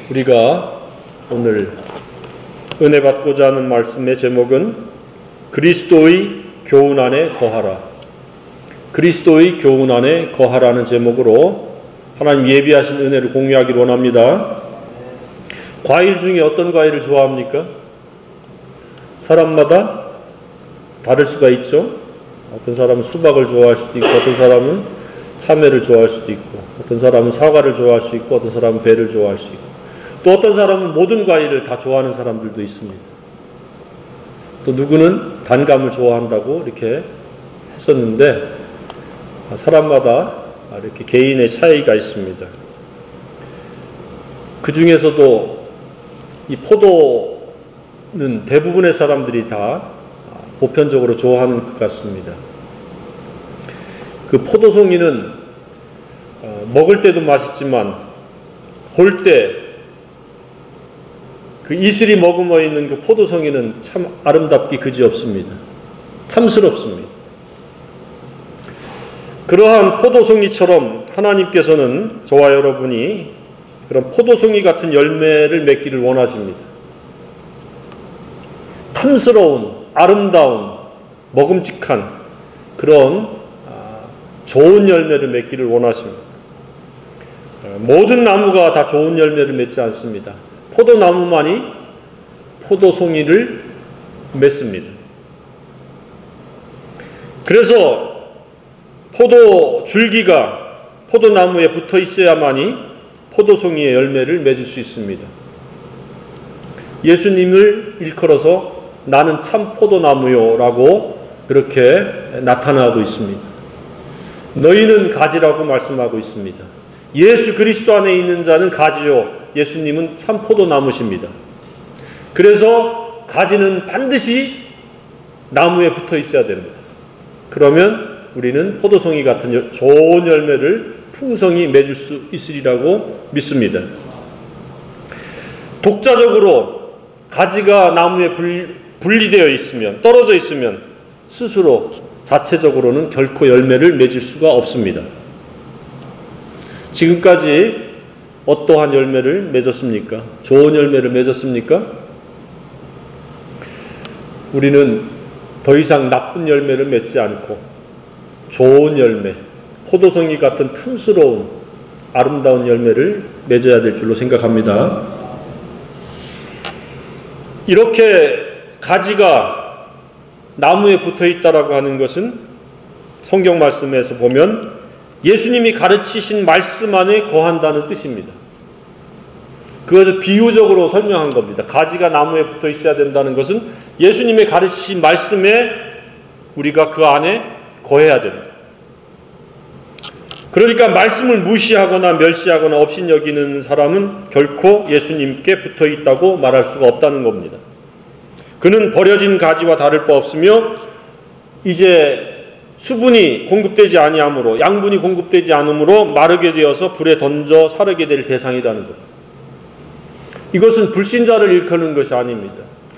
우리가 오늘 은혜 받고자 하는 말씀의 제목은 그리스도의 교훈 안에 거하라. 그리스도의 교훈 안에 거하라는 제목으로 하나님 예비하신 은혜를 공유하기를 원합니다. 과일 중에 어떤 과일을 좋아합니까? 사람마다 다를 수가 있죠. 어떤 사람은 수박을 좋아할 수도 있고, 어떤 사람은 참외를 좋아할 수도 있고, 어떤 사람은 사과를 좋아할 수 있고, 어떤 사람은 배를 좋아할 수 있고, 또 어떤 사람은 모든 과일을 다 좋아하는 사람들도 있습니다. 또 누구는 단감을 좋아한다고 이렇게 했었는데, 사람마다 이렇게 개인의 차이가 있습니다. 그 중에서도 이 포도는 대부분의 사람들이 다 보편적으로 좋아하는 것 같습니다. 그 포도송이는 먹을 때도 맛있지만 볼 때 그 이슬이 머금어 있는 그 포도송이는 참 아름답기 그지없습니다. 탐스럽습니다. 그러한 포도송이처럼 하나님께서는 저와 여러분이 그런 포도송이 같은 열매를 맺기를 원하십니다. 탐스러운, 아름다운, 먹음직한 그런 좋은 열매를 맺기를 원하십니다. 모든 나무가 다 좋은 열매를 맺지 않습니다. 포도나무만이 포도송이를 맺습니다. 그래서 포도 줄기가 포도나무에 붙어 있어야만이 포도송이의 열매를 맺을 수 있습니다. 예수님을 일컬어서 나는 참 포도나무요 라고 그렇게 나타나고 있습니다. 너희는 가지라고 말씀하고 있습니다. 예수 그리스도 안에 있는 자는 가지요, 예수님은 참 포도나무십니다. 그래서 가지는 반드시 나무에 붙어 있어야 됩니다. 그러면 우리는 포도송이 같은 좋은 열매를 풍성히 맺을 수 있으리라고 믿습니다. 독자적으로 가지가 나무에 분리되어 있으면, 떨어져 있으면 스스로 자체적으로는 결코 열매를 맺을 수가 없습니다. 지금까지 어떠한 열매를 맺었습니까? 좋은 열매를 맺었습니까? 우리는 더 이상 나쁜 열매를 맺지 않고 좋은 열매, 포도송이 같은 탐스러운 아름다운 열매를 맺어야 될 줄로 생각합니다. 이렇게 가지가 나무에 붙어 있다라고 하는 것은 성경 말씀에서 보면 예수님이 가르치신 말씀 안에 거한다는 뜻입니다. 그것을 비유적으로 설명한 겁니다. 가지가 나무에 붙어 있어야 된다는 것은 예수님의 가르치신 말씀에 우리가 그 안에 거해야 됩니다. 그러니까 말씀을 무시하거나 멸시하거나 업신여기는 사람은 결코 예수님께 붙어 있다고 말할 수가 없다는 겁니다. 그는 버려진 가지와 다를 바 없으며 이제 수분이 공급되지 아니하므로, 양분이 공급되지 않으므로 마르게 되어서 불에 던져 사르게 될 대상이라는 것. 이것은 불신자를 일컫는 것이 아닙니다.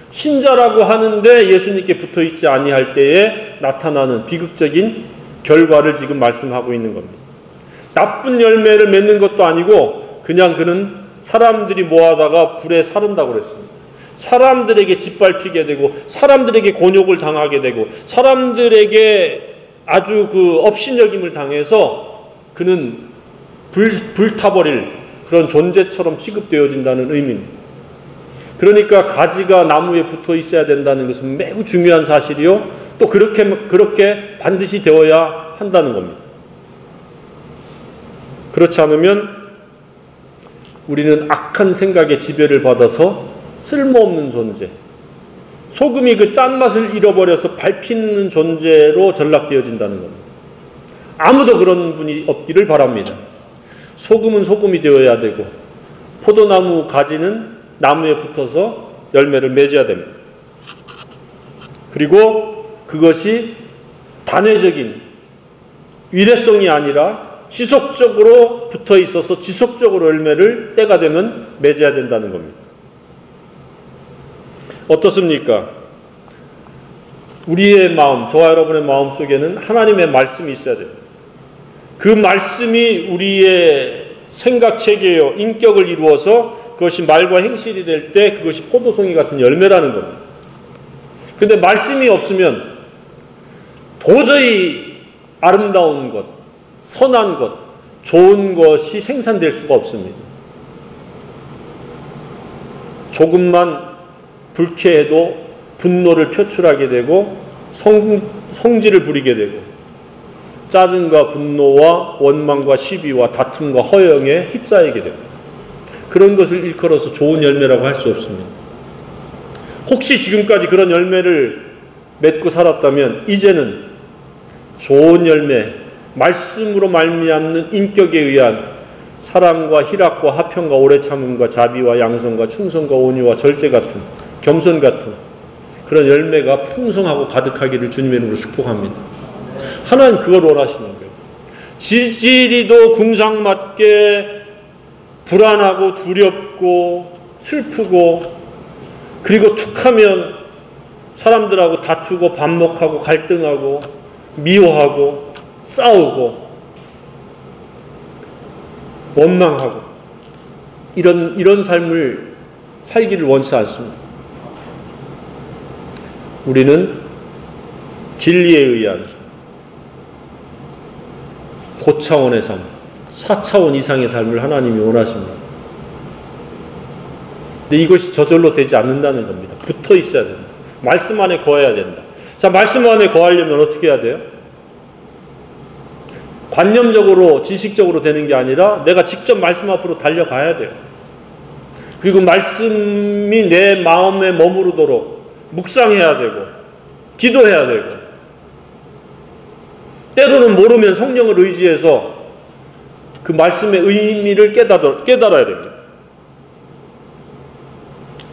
신자라고 하는데 예수님께 붙어 있지 아니할 때에 나타나는 비극적인 결과를 지금 말씀하고 있는 겁니다. 나쁜 열매를 맺는 것도 아니고 그냥 그는 사람들이 모아다가 불에 사른다고 그랬습니다. 사람들에게 짓밟히게 되고 사람들에게 곤욕을 당하게 되고 사람들에게 아주 그 업신여김을 당해서 그는 불타버릴 그런 존재처럼 취급되어진다는 의미입니다. 그러니까 가지가 나무에 붙어 있어야 된다는 것은 매우 중요한 사실이요, 또 그렇게 반드시 되어야 한다는 겁니다. 그렇지 않으면 우리는 악한 생각에 지배를 받아서 쓸모없는 존재, 소금이 그 짠맛을 잃어버려서 밟히는 존재로 전락되어진다는 겁니다. 아무도 그런 분이 없기를 바랍니다. 소금은 소금이 되어야 되고 포도나무 가지는 나무에 붙어서 열매를 맺어야 됩니다. 그리고 그것이 단회적인 일회성이 아니라 지속적으로 붙어 있어서 지속적으로 열매를 때가 되면 맺어야 된다는 겁니다. 어떻습니까? 우리의 마음, 저와 여러분의 마음 속에는 하나님의 말씀이 있어야 됩니다. 그 말씀이 우리의 생각 체계요, 인격을 이루어서 그것이 말과 행실이 될 때 그것이 포도송이 같은 열매라는 겁니다. 근데 말씀이 없으면 도저히 아름다운 것, 선한 것, 좋은 것이 생산될 수가 없습니다. 조금만 불쾌해도 분노를 표출하게 되고 성질을 부리게 되고 짜증과 분노와 원망과 시비와 다툼과 허영에 휩싸이게 됩니다. 그런 것을 일컬어서 좋은 열매라고 할 수 없습니다. 혹시 지금까지 그런 열매를 맺고 살았다면 이제는 좋은 열매, 말씀으로 말미암는 인격에 의한 사랑과 희락과 화평과 오래 참음과 자비와 양성과 충성과 온유와 절제 같은 겸손 같은 그런 열매가 풍성하고 가득하기를 주님의 이름으로 축복합니다. 하나님 그걸 원하시는 거예요. 지지리도 궁상맞게 불안하고 두렵고 슬프고 그리고 툭하면 사람들하고 다투고 반목하고 갈등하고 미워하고 싸우고 원망하고 이런 삶을 살기를 원치 않습니다. 우리는 진리에 의한 고차원의 삶, 4차원 이상의 삶을 하나님이 원하십니다. 근데 이것이 저절로 되지 않는다는 겁니다. 붙어 있어야 된다. 말씀 안에 거해야 된다. 자, 말씀 안에 거하려면 어떻게 해야 돼요? 관념적으로 지식적으로 되는 게 아니라 내가 직접 말씀 앞으로 달려가야 돼요. 그리고 말씀이 내 마음에 머무르도록 묵상해야 되고 기도해야 되고 때로는 모르면 성령을 의지해서 그 말씀의 의미를 깨달아야 됩니다.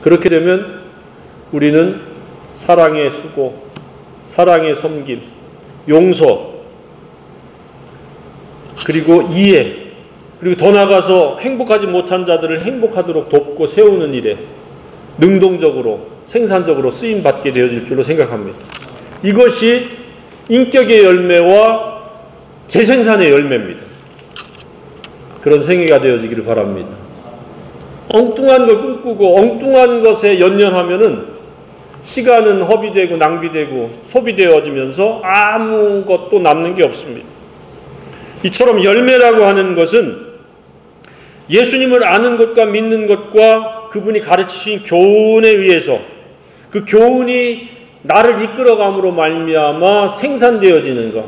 그렇게 되면 우리는 사랑의 수고, 사랑의 섬김, 용서, 그리고 이해, 그리고 더 나아가서 행복하지 못한 자들을 행복하도록 돕고 세우는 일에 능동적으로 생산적으로 쓰임받게 되어질 줄로 생각합니다. 이것이 인격의 열매와 재생산의 열매입니다. 그런 생애가 되어지기를 바랍니다. 엉뚱한 걸 꿈꾸고 엉뚱한 것에 연연하면은 시간은 허비되고 낭비되고 소비되어지면서 아무것도 남는 게 없습니다. 이처럼 열매라고 하는 것은 예수님을 아는 것과 믿는 것과 그분이 가르치신 교훈에 의해서 그 교훈이 나를 이끌어감으로 말미암아 생산되어지는 것,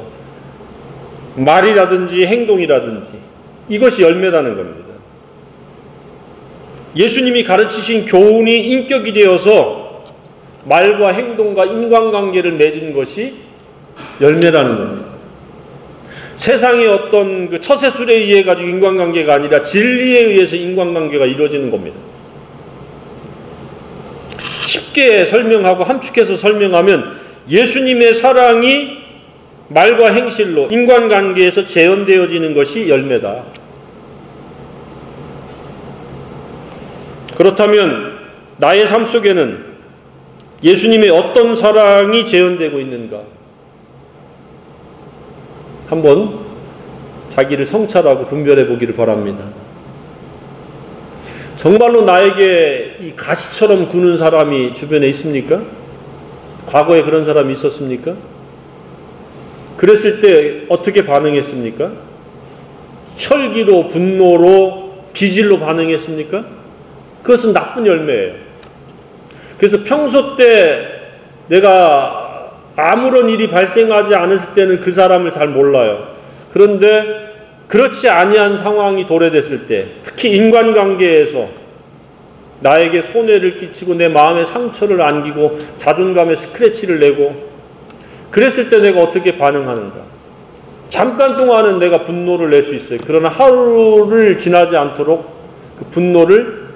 말이라든지 행동이라든지 이것이 열매라는 겁니다. 예수님이 가르치신 교훈이 인격이 되어서 말과 행동과 인간관계를 맺은 것이 열매라는 겁니다. 세상의 어떤 그 처세술에 의해 가지고 인간관계가 아니라 진리에 의해서 인간관계가 이루어지는 겁니다. 쉽게 설명하고 함축해서 설명하면 예수님의 사랑이 말과 행실로 인간관계에서 재현되어지는 것이 열매다. 그렇다면 나의 삶 속에는 예수님의 어떤 사랑이 재현되고 있는가? 한번 자기를 성찰하고 분별해 보기를 바랍니다. 정말로 나에게 이 가시처럼 구는 사람이 주변에 있습니까? 과거에 그런 사람이 있었습니까? 그랬을 때 어떻게 반응했습니까? 혈기로, 분노로, 기질로 반응했습니까? 그것은 나쁜 열매예요. 그래서 평소 때 내가 아무런 일이 발생하지 않았을 때는 그 사람을 잘 몰라요. 그런데 그렇지 아니한 상황이 도래됐을 때, 특히 인간관계에서 나에게 손해를 끼치고 내 마음에 상처를 안기고 자존감에 스크래치를 내고 그랬을 때 내가 어떻게 반응하는가? 잠깐 동안은 내가 분노를 낼 수 있어요. 그러나 하루를 지나지 않도록 그 분노를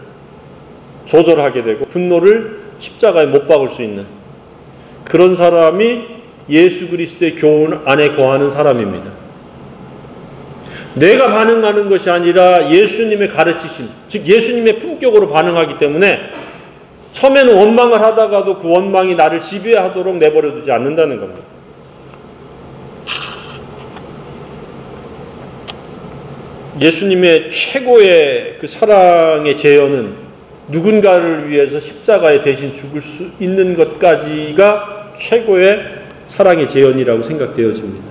조절하게 되고 분노를 십자가에 못 박을 수 있는 그런 사람이 예수 그리스도의 교훈 안에 거하는 사람입니다. 내가 반응하는 것이 아니라 예수님의 가르치심, 즉 예수님의 품격으로 반응하기 때문에 처음에는 원망을 하다가도 그 원망이 나를 지배하도록 내버려 두지 않는다는 겁니다. 예수님의 최고의 그 사랑의 재현은 누군가를 위해서 십자가에 대신 죽을 수 있는 것까지가 최고의 사랑의 재현이라고 생각되어집니다.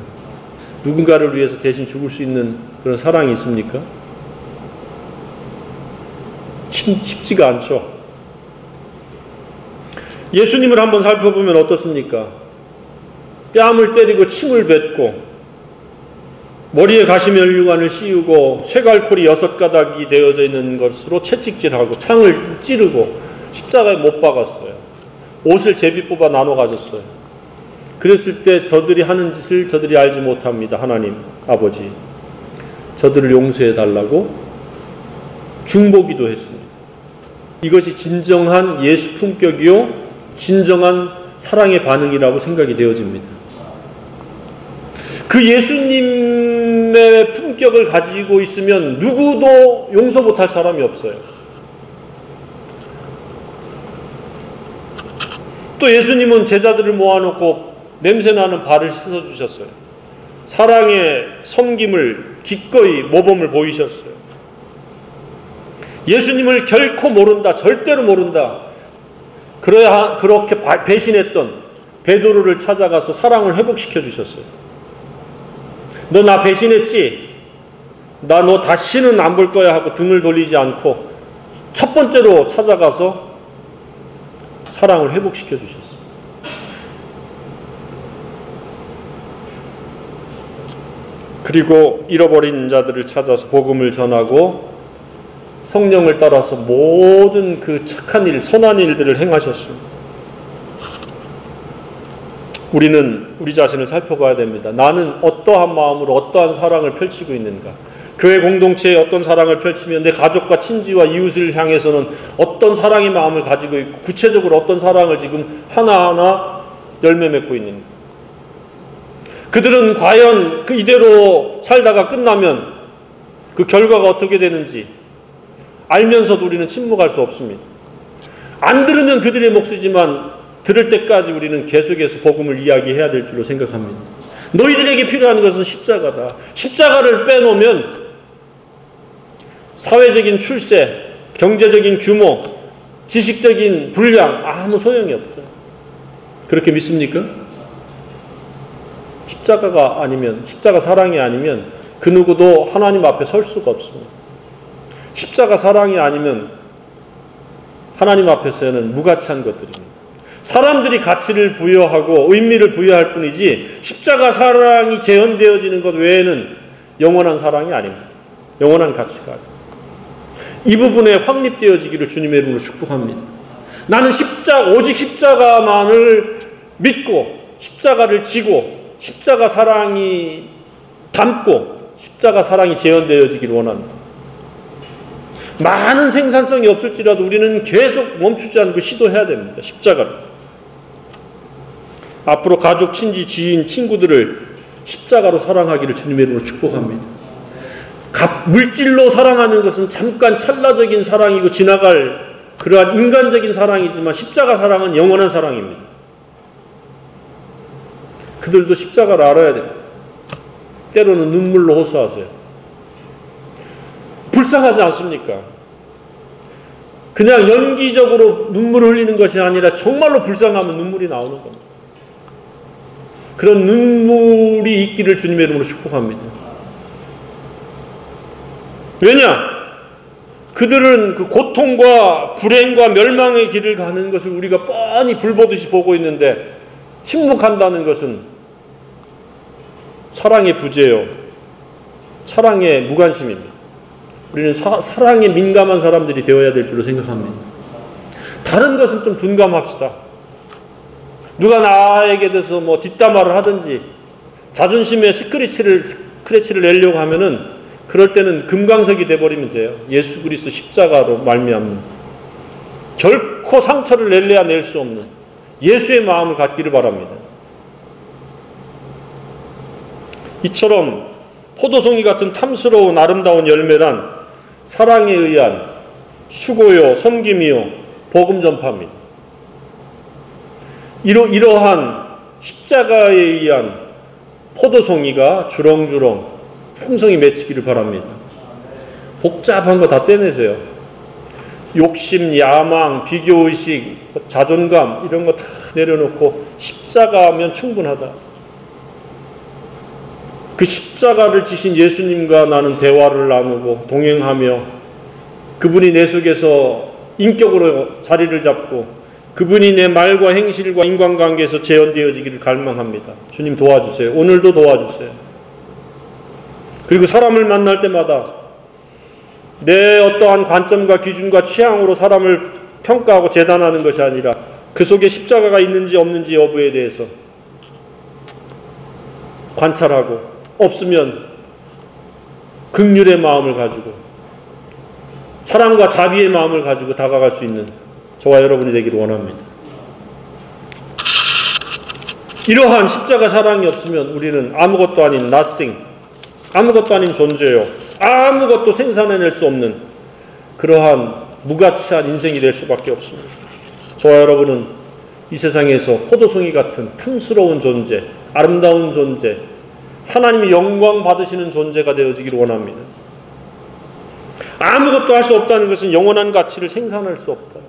누군가를 위해서 대신 죽을 수 있는 그런 사랑이 있습니까? 쉽지가 않죠. 예수님을 한번 살펴보면 어떻습니까? 뺨을 때리고 침을 뱉고 머리에 가시면류관을 씌우고 쇠갈콜이 6가닥이 되어져 있는 것으로 채찍질하고 창을 찌르고 십자가에 못 박았어요. 옷을 제비 뽑아 나눠 가졌어요. 그랬을 때 저들이 하는 짓을 저들이 알지 못합니다. 하나님 아버지, 저들을 용서해 달라고 중보기도 했습니다. 이것이 진정한 예수 품격이요 진정한 사랑의 반응이라고 생각이 되어집니다. 그 예수님의 품격을 가지고 있으면 누구도 용서 못할 사람이 없어요. 또 예수님은 제자들을 모아놓고 냄새나는 발을 씻어주셨어요. 사랑의 섬김을 기꺼이 모범을 보이셨어요. 예수님을 결코 모른다, 절대로 모른다, 그렇게 배신했던 베드로를 찾아가서 사랑을 회복시켜 주셨어요. 너 나 배신했지? 나 너 다시는 안 볼 거야 하고 등을 돌리지 않고 첫 번째로 찾아가서 사랑을 회복시켜 주셨습니다. 그리고 잃어버린 자들을 찾아서 복음을 전하고 성령을 따라서 모든 그 착한 일, 선한 일들을 행하셨습니다. 우리는 우리 자신을 살펴봐야 됩니다. 나는 어떠한 마음으로 어떠한 사랑을 펼치고 있는가? 교회 공동체에 어떤 사랑을 펼치며 내 가족과 친지와 이웃을 향해서는 어떤 사랑의 마음을 가지고 있고 구체적으로 어떤 사랑을 지금 하나하나 열매 맺고 있는가? 그들은 과연 그 이대로 살다가 끝나면 그 결과가 어떻게 되는지 알면서도 우리는 침묵할 수 없습니다. 안 들으면 그들의 몫이지만 들을 때까지 우리는 계속해서 복음을 이야기해야 될 줄로 생각합니다. 너희들에게 필요한 것은 십자가다. 십자가를 빼놓으면 사회적인 출세, 경제적인 규모, 지식적인 분량 아무 소용이 없다. 그렇게 믿습니까? 십자가가 아니면, 십자가 사랑이 아니면 그 누구도 하나님 앞에 설 수가 없습니다. 십자가 사랑이 아니면 하나님 앞에서는 무가치한 것들입니다. 사람들이 가치를 부여하고 의미를 부여할 뿐이지 십자가 사랑이 재현되어지는 것 외에는 영원한 사랑이 아닙니다. 영원한 가치가 아닙니다. 이 부분에 확립되어지기를 주님의 이름으로 축복합니다. 나는 오직 십자가만을 믿고 십자가를 지고 십자가 사랑이 담고 십자가 사랑이 재현되어지기를 원합니다. 많은 생산성이 없을지라도 우리는 계속 멈추지 않고 시도해야 됩니다. 십자가를. 앞으로 가족, 친지, 지인, 친구들을 십자가로 사랑하기를 주님의 이름으로 축복합니다. 물질로 사랑하는 것은 잠깐 찰나적인 사랑이고 지나갈 그러한 인간적인 사랑이지만 십자가 사랑은 영원한 사랑입니다. 그들도 십자가를 알아야 됩니다. 때로는 눈물로 호소하세요. 불쌍하지 않습니까? 그냥 연기적으로 눈물을 흘리는 것이 아니라 정말로 불쌍하면 눈물이 나오는 겁니다. 그런 눈물이 있기를 주님의 이름으로 축복합니다. 왜냐? 그들은 그 고통과 불행과 멸망의 길을 가는 것을 우리가 뻔히 불보듯이 보고 있는데 침묵한다는 것은 사랑의 부재요, 사랑의 무관심입니다. 우리는 사랑에 민감한 사람들이 되어야 될 줄로 생각합니다. 다른 것은 좀 둔감합시다. 누가 나에게 대해서 뭐 뒷담화를 하든지 자존심에 스크래치를 내려고 하면은 그럴 때는 금강석이 돼버리면 돼요. 예수 그리스도 십자가로 말미암는 결코 상처를 낼래야 낼 수 없는 예수의 마음을 갖기를 바랍니다. 이처럼 포도송이 같은 탐스러운 아름다운 열매란 사랑에 의한 수고요, 섬김이요, 복음 전파입니다. 이러한 십자가에 의한 포도송이가 주렁주렁 풍성히 맺히기를 바랍니다. 복잡한 거 다 떼내세요. 욕심, 야망, 비교의식, 자존감 이런 거 다 내려놓고 십자가면 충분하다. 그 십자가를 지신 예수님과 나는 대화를 나누고 동행하며 그분이 내 속에서 인격으로 자리를 잡고 그분이 내 말과 행실과 인간관계에서 재현되어지기를 갈망합니다. 주님 도와주세요. 오늘도 도와주세요. 그리고 사람을 만날 때마다 내 어떠한 관점과 기준과 취향으로 사람을 평가하고 재단하는 것이 아니라 그 속에 십자가가 있는지 없는지 여부에 대해서 관찰하고 없으면 긍휼의 마음을 가지고 사랑과 자비의 마음을 가지고 다가갈 수 있는 저와 여러분이 되기를 원합니다. 이러한 십자가 사랑이 없으면 우리는 아무것도 아닌 nothing, 아무것도 아닌 존재요. 아무것도 생산해낼 수 없는 그러한 무가치한 인생이 될 수밖에 없습니다. 저와 여러분은 이 세상에서 포도송이 같은 탐스러운 존재, 아름다운 존재, 하나님이 영광 받으시는 존재가 되어지기를 원합니다. 아무것도 할 수 없다는 것은 영원한 가치를 생산할 수 없다.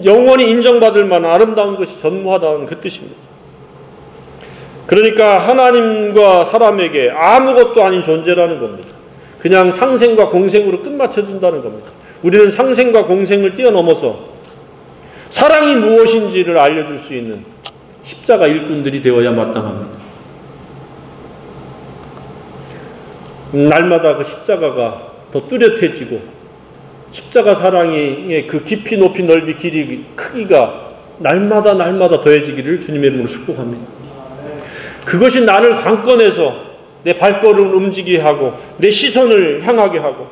영원히 인정받을 만한 아름다운 것이 전무하다는 그 뜻입니다. 그러니까 하나님과 사람에게 아무것도 아닌 존재라는 겁니다. 그냥 상생과 공생으로 끝마쳐진다는 겁니다. 우리는 상생과 공생을 뛰어넘어서 사랑이 무엇인지를 알려줄 수 있는 십자가 일꾼들이 되어야 마땅합니다. 날마다 그 십자가가 더 뚜렷해지고 십자가 사랑의 그 깊이 높이 넓이 길이 크기가 날마다 더해지기를 주님의 이름으로 축복합니다. 그것이 나를 관건해서 내 발걸음을 움직이게 하고 내 시선을 향하게 하고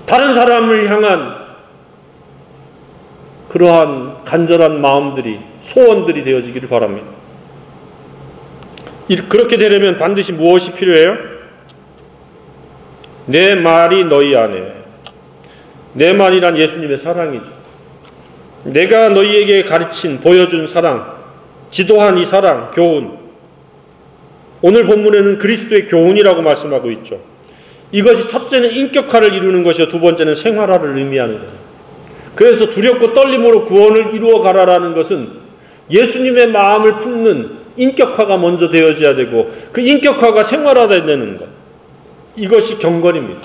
다른 사람을 향한 그러한 간절한 마음들이 소원들이 되어지기를 바랍니다. 그렇게 되려면 반드시 무엇이 필요해요? 내 말이 너희 안에. 내 말이란 예수님의 사랑이죠. 내가 너희에게 가르친 보여준 사랑, 지도한 이 사랑, 교훈. 오늘 본문에는 그리스도의 교훈이라고 말씀하고 있죠. 이것이 첫째는 인격화를 이루는 것이요 두 번째는 생활화를 의미하는 거예요. 그래서 두렵고 떨림으로 구원을 이루어 가라라는 것은 예수님의 마음을 품는 인격화가 먼저 되어져야 되고 그 인격화가 생활화되야 되는 것. 이것이 경건입니다.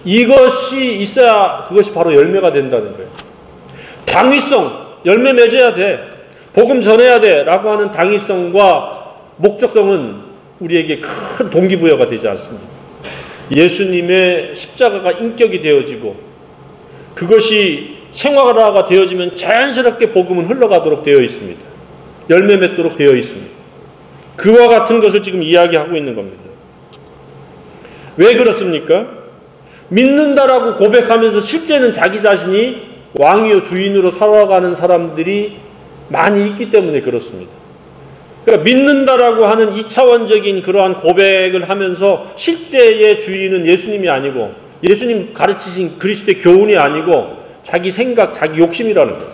이것이 있어야 그것이 바로 열매가 된다는 거예요. 당위성, 열매 맺어야 돼. 복음 전해야 돼. 라고 하는 당위성과 목적성은 우리에게 큰 동기부여가 되지 않습니다. 예수님의 십자가가 인격이 되어지고 그것이 생활화가 되어지면 자연스럽게 복음은 흘러가도록 되어 있습니다. 열매 맺도록 되어 있습니다. 그와 같은 것을 지금 이야기하고 있는 겁니다. 왜 그렇습니까? 믿는다라고 고백하면서 실제는 자기 자신이 왕이요 주인으로 살아가는 사람들이 많이 있기 때문에 그렇습니다. 그러니까 믿는다라고 하는 2차원적인 그러한 고백을 하면서 실제의 주인은 예수님이 아니고 예수님 가르치신 그리스도의 교훈이 아니고 자기 생각, 자기 욕심이라는 거예요.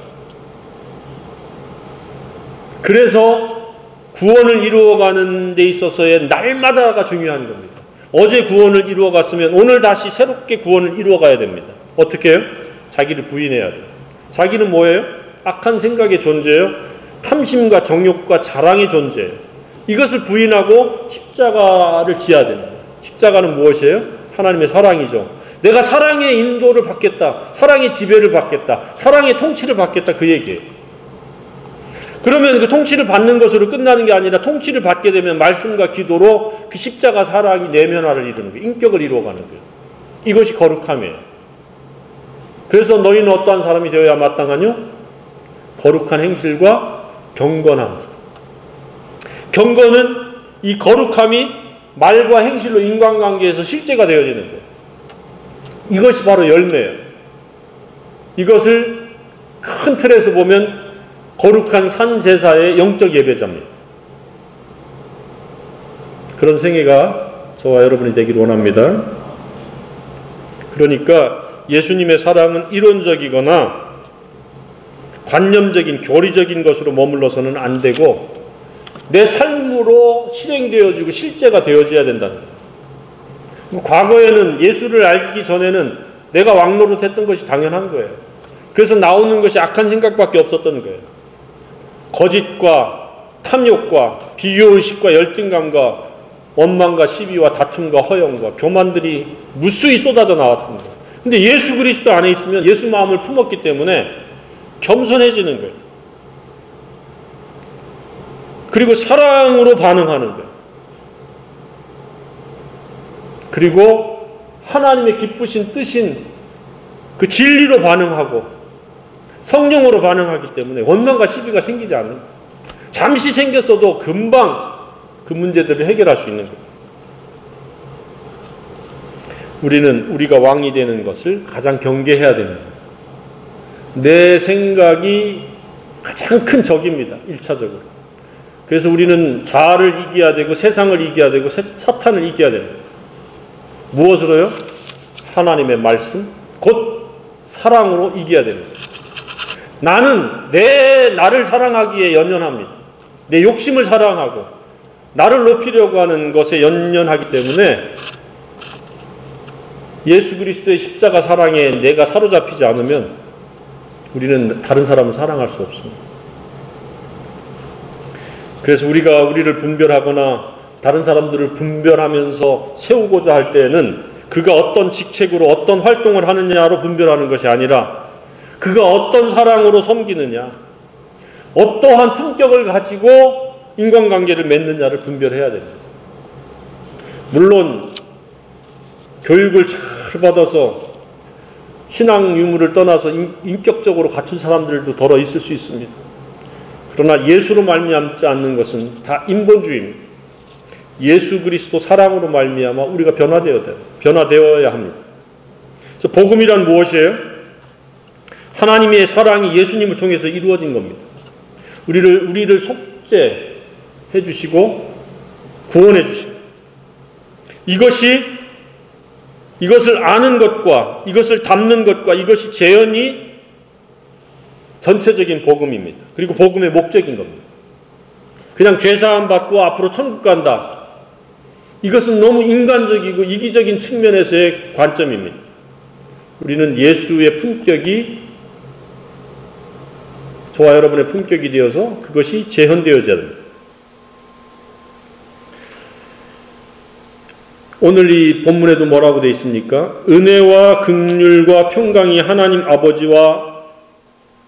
그래서 구원을 이루어가는 데 있어서의 날마다가 중요한 겁니다. 어제 구원을 이루어갔으면 오늘 다시 새롭게 구원을 이루어가야 됩니다. 어떻게 해요? 자기를 부인해야 돼요. 자기는 뭐예요? 악한 생각의 존재예요. 탐심과 정욕과 자랑의 존재예요. 이것을 부인하고 십자가를 지어야 됩니다. 십자가는 무엇이에요? 하나님의 사랑이죠. 내가 사랑의 인도를 받겠다. 사랑의 지배를 받겠다. 사랑의 통치를 받겠다. 그 얘기예요. 그러면 그 통치를 받는 것으로 끝나는 게 아니라 통치를 받게 되면 말씀과 기도로 그 십자가 사랑이 내면화를 이루는 거예요. 인격을 이루어가는 거예요. 이것이 거룩함이에요. 그래서 너희는 어떠한 사람이 되어야 마땅하뇨? 거룩한 행실과 경건함. 경건은 이 거룩함이 말과 행실로 인간관계에서 실제가 되어지는 거예요. 이것이 바로 열매예요. 이것을 큰 틀에서 보면 거룩한 산제사의 영적 예배자입니다. 그런 생애가 저와 여러분이 되기를 원합니다. 그러니까 예수님의 사랑은 이론적이거나 관념적인 교리적인 것으로 머물러서는 안 되고 내 삶으로 실행되어지고 실제가 되어져야 된다는 거예요. 과거에는 예수를 알기 전에는 내가 왕노릇했던 것이 당연한 거예요. 그래서 나오는 것이 악한 생각밖에 없었던 거예요. 거짓과 탐욕과 비교의식과 열등감과 원망과 시비와 다툼과 허영과 교만들이 무수히 쏟아져 나왔던 거예요. 근데 예수 그리스도 안에 있으면 예수 마음을 품었기 때문에 겸손해지는 거예요. 그리고 사랑으로 반응하는 거예요. 그리고 하나님의 기쁘신 뜻인 그 진리로 반응하고 성령으로 반응하기 때문에 원망과 시비가 생기지 않는 거예요. 잠시 생겼어도 금방 그 문제들을 해결할 수 있는 거예요. 우리는 우리가 왕이 되는 것을 가장 경계해야 됩니다. 내 생각이 가장 큰 적입니다. 1차적으로. 그래서 우리는 자아를 이겨야 되고 세상을 이겨야 되고 사탄을 이겨야 됩니다. 무엇으로요? 하나님의 말씀, 곧 사랑으로 이겨야 됩니다. 나는 나를 사랑하기에 연연합니다. 내 욕심을 사랑하고 나를 높이려고 하는 것에 연연하기 때문에 예수 그리스도의 십자가 사랑에 내가 사로잡히지 않으면 우리는 다른 사람을 사랑할 수 없습니다. 그래서 우리가 우리를 분별하거나 다른 사람들을 분별하면서 세우고자 할 때에는 그가 어떤 직책으로 어떤 활동을 하느냐로 분별하는 것이 아니라 그가 어떤 사랑으로 섬기느냐, 어떠한 품격을 가지고 인간관계를 맺느냐를 분별해야 됩니다. 물론 교육을 잘 받아서 신앙 유무를 떠나서 인격적으로 갖춘 사람들도 더러 있을 수 있습니다. 그러나 예수로 말미암지 않는 것은 다 인본주의입니다. 예수 그리스도 사랑으로 말미암아 우리가 변화되어야 합니다. 그래서 복음이란 무엇이에요? 하나님의 사랑이 예수님을 통해서 이루어진 겁니다. 우리를 속죄해 주시고 구원해 주시고 이것을 아는 것과 이것을 담는 것과 이것이 재현이 전체적인 복음입니다. 그리고 복음의 목적인 겁니다. 그냥 죄사함 받고 앞으로 천국 간다. 이것은 너무 인간적이고 이기적인 측면에서의 관점입니다. 우리는 예수의 품격이 저와 여러분의 품격이 되어서 그것이 재현되어져야 됩니다. 오늘 이 본문에도 뭐라고 되어 있습니까? 은혜와 긍휼과 평강이 하나님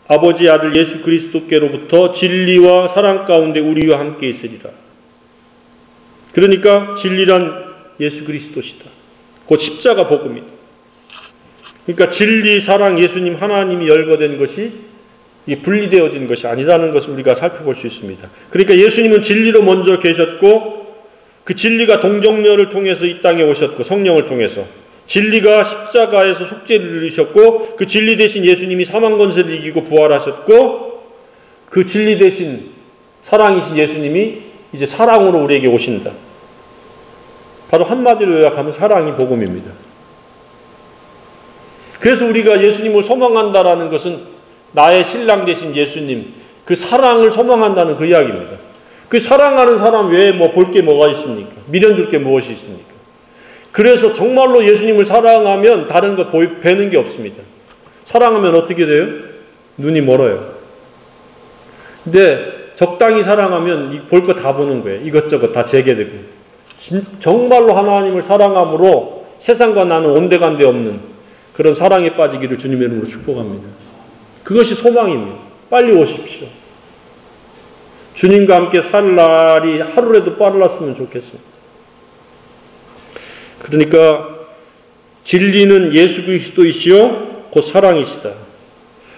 아버지의 아들 예수 그리스도께로부터 진리와 사랑 가운데 우리와 함께 있으리라. 그러니까 진리란 예수 그리스도시다. 곧 십자가 복음이다. 그러니까 진리, 사랑, 예수님, 하나님이 열거된 것이 분리되어진 것이 아니라는 것을 우리가 살펴볼 수 있습니다. 그러니까 예수님은 진리로 먼저 계셨고 그 진리가 동정녀를 통해서 이 땅에 오셨고 성령을 통해서 진리가 십자가에서 속죄를 이루셨고 그 진리 대신 예수님이 사망 권세를 이기고 부활하셨고 그 진리 대신 사랑이신 예수님이 이제 사랑으로 우리에게 오신다. 바로 한마디로 요약하면 사랑이 복음입니다. 그래서 우리가 예수님을 소망한다라는 것은 나의 신랑 되신 예수님, 그 사랑을 소망한다는 그 이야기입니다. 그 사랑하는 사람 외에 볼 게 뭐가 있습니까? 미련들 게 무엇이 있습니까? 그래서 정말로 예수님을 사랑하면 다른 거 배는 게 없습니다. 사랑하면 어떻게 돼요? 눈이 멀어요. 근데 적당히 사랑하면 볼 거 다 보는 거예요. 이것저것 다 재개되고. 정말로 하나님을 사랑함으로 세상과 나는 온데간데 없는 그런 사랑에 빠지기를 주님의 이름으로 축복합니다. 그것이 소망입니다. 빨리 오십시오. 주님과 함께 살 날이 하루라도 빨랐으면 좋겠습니다. 그러니까 진리는 예수 그리스도이시요 곧 사랑이시다.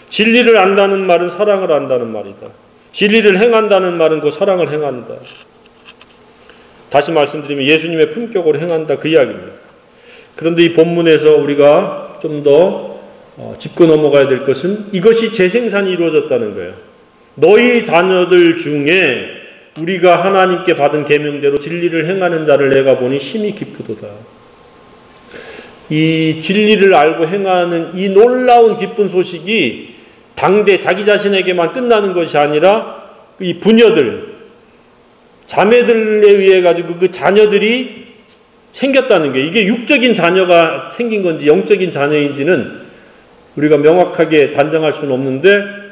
진리를 안다는 말은 사랑을 안다는 말이다. 진리를 행한다는 말은 곧 사랑을 행한다. 다시 말씀드리면 예수님의 품격으로 행한다 그 이야기입니다. 그런데 이 본문에서 우리가 좀 더 짚고 넘어가야 될 것은 이것이 재생산이 이루어졌다는 거예요. 너희 자녀들 중에 우리가 하나님께 받은 계명대로 진리를 행하는 자를 내가 보니 심히 기쁘도다. 이 진리를 알고 행하는 이 놀라운 기쁜 소식이 당대 자기 자신에게만 끝나는 것이 아니라 이 부녀들, 자매들에 의해 가지고 그 자녀들이 생겼다는 게, 이게 육적인 자녀가 생긴 건지 영적인 자녀인지는 우리가 명확하게 단정할 수는 없는데,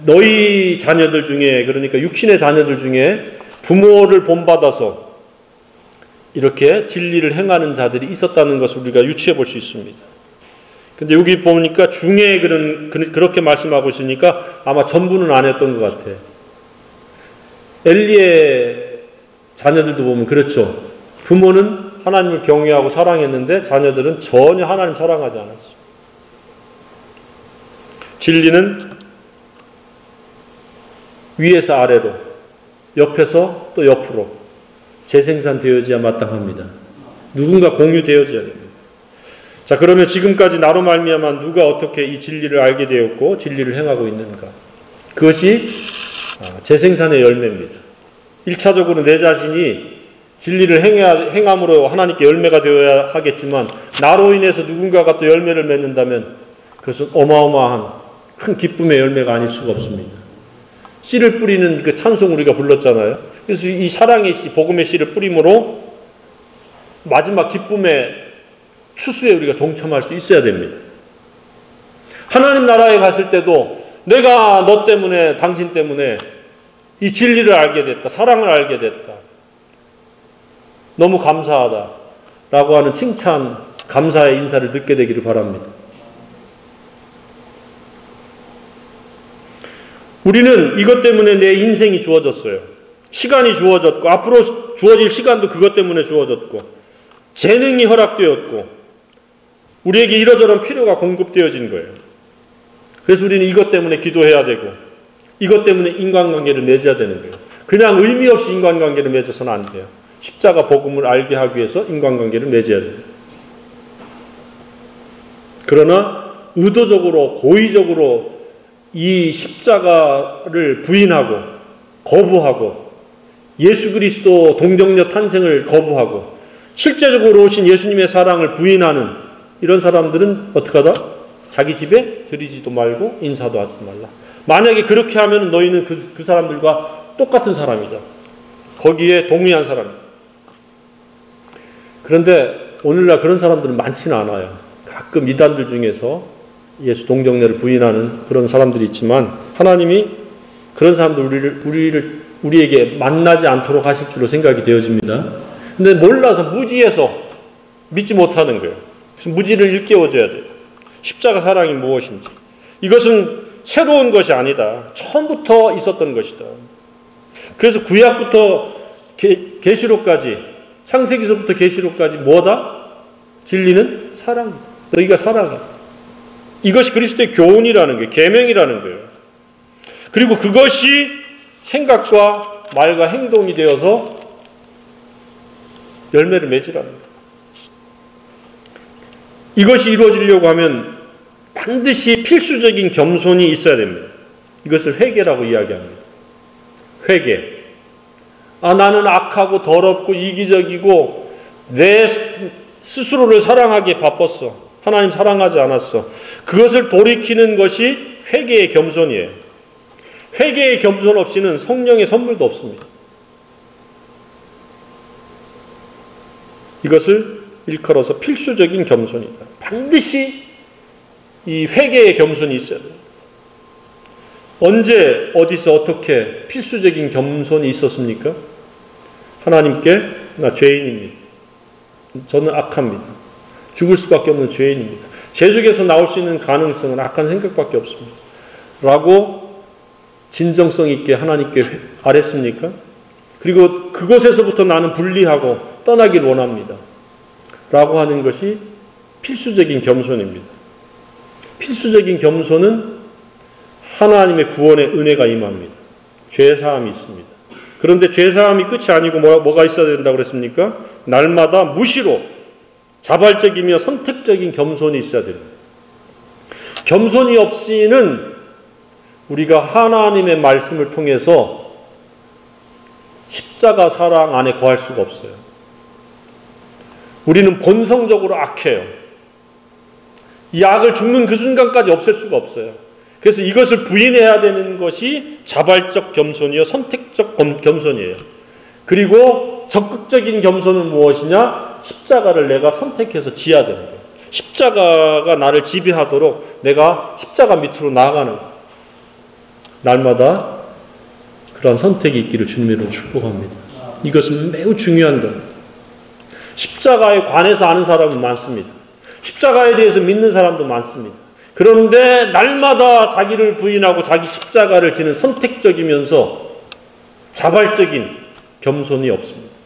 너희 자녀들 중에, 그러니까 육신의 자녀들 중에 부모를 본받아서 이렇게 진리를 행하는 자들이 있었다는 것을 우리가 유추해 볼 수 있습니다. 근데 여기 보니까 중에 그렇게 말씀하고 있으니까 아마 전부는 아니었던 것 같아요. 엘리의 자녀들도 보면 그렇죠. 부모는 하나님을 경외하고 사랑했는데 자녀들은 전혀 하나님 사랑하지 않았어요. 진리는 위에서 아래로, 옆에서 또 옆으로 재생산되어져야 마땅합니다. 누군가 공유되어져야 됩니다. 자, 그러면 지금까지 나로 말미암아 누가 어떻게 이 진리를 알게 되었고 진리를 행하고 있는가? 그것이 재생산의 열매입니다. 1차적으로 내 자신이 진리를 행함으로 하나님께 열매가 되어야 하겠지만, 나로 인해서 누군가가 또 열매를 맺는다면 그것은 어마어마한 큰 기쁨의 열매가 아닐 수가 없습니다. 씨를 뿌리는 그 찬송 우리가 불렀잖아요. 그래서 이 사랑의 씨, 복음의 씨를 뿌림으로 마지막 기쁨의 추수에 우리가 동참할 수 있어야 됩니다. 하나님 나라에 갔을 때도 내가 너 때문에, 당신 때문에 이 진리를 알게 됐다, 사랑을 알게 됐다, 너무 감사하다 라고 하는 칭찬, 감사의 인사를 듣게 되기를 바랍니다. 우리는 이것 때문에 내 인생이 주어졌어요. 시간이 주어졌고, 앞으로 주어질 시간도 그것 때문에 주어졌고, 재능이 허락되었고, 우리에게 이러저런 필요가 공급되어진 거예요. 그래서 우리는 이것 때문에 기도해야 되고, 이것 때문에 인간관계를 맺어야 되는 거예요. 그냥 의미 없이 인간관계를 맺어서는 안 돼요. 십자가 복음을 알게 하기 위해서 인간관계를 맺어야 돼요. 그러나 의도적으로, 고의적으로 이 십자가를 부인하고 거부하고 예수 그리스도 동정녀 탄생을 거부하고 실제적으로 오신 예수님의 사랑을 부인하는 이런 사람들은 어떻게 하다? 자기 집에 들이지도 말고 인사도 하지 말라. 만약에 그렇게 하면 너희는 그 사람들과 똑같은 사람이다. 거기에 동의한 사람이다. 그런데 오늘날 그런 사람들은 많지는 않아요. 가끔 이단들 중에서 예수 동정녀를 부인하는 그런 사람들이 있지만, 하나님이 그런 사람들 우리에게 만나지 않도록 하실 줄로 생각이 되어집니다. 근데 몰라서 무지해서 믿지 못하는 거예요. 그래서 무지를 일깨워줘야 돼요. 십자가 사랑이 무엇인지. 이것은 새로운 것이 아니다. 처음부터 있었던 것이다. 그래서 구약부터 계시록까지, 창세기서부터 계시록까지 뭐다? 진리는 사랑이다. 너희가 사랑이다. 이것이 그리스도의 교훈이라는 거예요. 계명이라는 거예요. 그리고 그것이 생각과 말과 행동이 되어서 열매를 맺으라는 거예요. 이것이 이루어지려고 하면 반드시 필수적인 겸손이 있어야 됩니다. 이것을 회개라고 이야기합니다. 회개. 나는 악하고 더럽고 이기적이고 내 스스로를 사랑하기에 바빴어. 하나님 사랑하지 않았어. 그것을 돌이키는 것이 회개의 겸손이에요. 회개의 겸손 없이는 성령의 선물도 없습니다. 이것을 일컬어서 필수적인 겸손이다. 반드시 이 회개의 겸손이 있어야 돼요. 언제 어디서 어떻게 필수적인 겸손이 있었습니까? 하나님께 나 죄인입니다. 저는 악합니다. 죽을 수밖에 없는 죄인입니다. 제 속에서 나올 수 있는 가능성은 악한 생각밖에 없습니다. 라고 진정성 있게 하나님께 아뢰습니까? 그리고 그곳에서부터 나는 분리하고 떠나길 원합니다. 라고 하는 것이 필수적인 겸손입니다. 필수적인 겸손은 하나님의 구원의 은혜가 임합니다. 죄사함이 있습니다. 그런데 죄사함이 끝이 아니고 뭐가 있어야 된다고 그랬습니까? 날마다 무시로 자발적이며 선택적인 겸손이 있어야 됩니다. 겸손이 없이는 우리가 하나님의 말씀을 통해서 십자가 사랑 안에 거할 수가 없어요. 우리는 본성적으로 악해요. 이 악을 죽는 그 순간까지 없앨 수가 없어요. 그래서 이것을 부인해야 되는 것이 자발적 겸손이요, 선택적 겸손이에요. 그리고 적극적인 겸손은 무엇이냐? 십자가를 내가 선택해서 지어야 되는 거예요. 십자가가 나를 지배하도록 내가 십자가 밑으로 나아가는 거예요. 날마다 그런 선택이 있기를 주님으로 축복합니다. 이것은 매우 중요한 겁니다. 십자가에 관해서 아는 사람은 많습니다. 십자가에 대해서 믿는 사람도 많습니다. 그런데 날마다 자기를 부인하고 자기 십자가를 지는 선택적이면서 자발적인 겸손이 없습니다.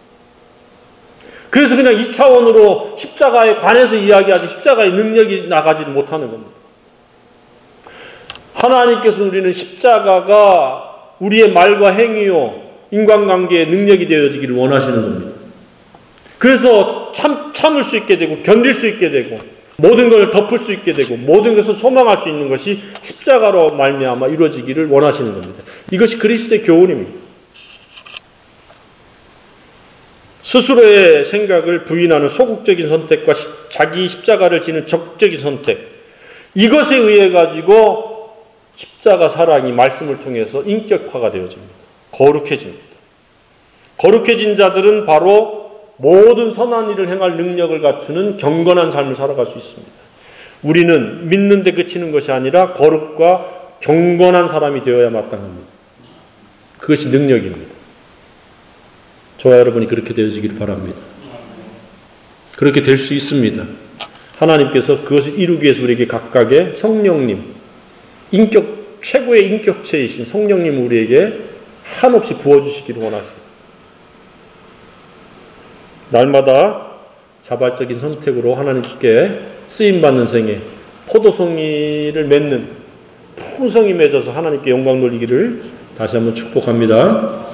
그래서 그냥 2차원으로 십자가에 관해서 이야기하지 십자가의 능력이 나가지 못하는 겁니다. 하나님께서 우리는 십자가가 우리의 말과 행위요 인간관계의 능력이 되어지기를 원하시는 겁니다. 그래서 참을 수 있게 되고 견딜 수 있게 되고 모든 걸 덮을 수 있게 되고 모든 것을 소망할 수 있는 것이 십자가로 말미암아 이루어지기를 원하시는 겁니다. 이것이 그리스도의 교훈입니다. 스스로의 생각을 부인하는 소극적인 선택과 자기 십자가를 지는 적극적인 선택, 이것에 의해 가지고 십자가 사랑이 말씀을 통해서 인격화가 되어집니다. 거룩해집니다. 거룩해진 자들은 바로 모든 선한 일을 행할 능력을 갖추는 경건한 삶을 살아갈 수 있습니다. 우리는 믿는 데 그치는 것이 아니라 거룩과 경건한 사람이 되어야 마땅합니다. 그것이 능력입니다. 저와 여러분이 그렇게 되어지기를 바랍니다. 그렇게 될 수 있습니다. 하나님께서 그것을 이루기 위해서 우리에게 각각의 성령님, 최고의 인격체이신 성령님 우리에게 한없이 부어주시기를 원하십니다. 날마다 자발적인 선택으로 하나님께 쓰임받는 생애, 포도송이를 맺는 풍성이 맺어서 하나님께 영광 돌리기를 다시 한번 축복합니다.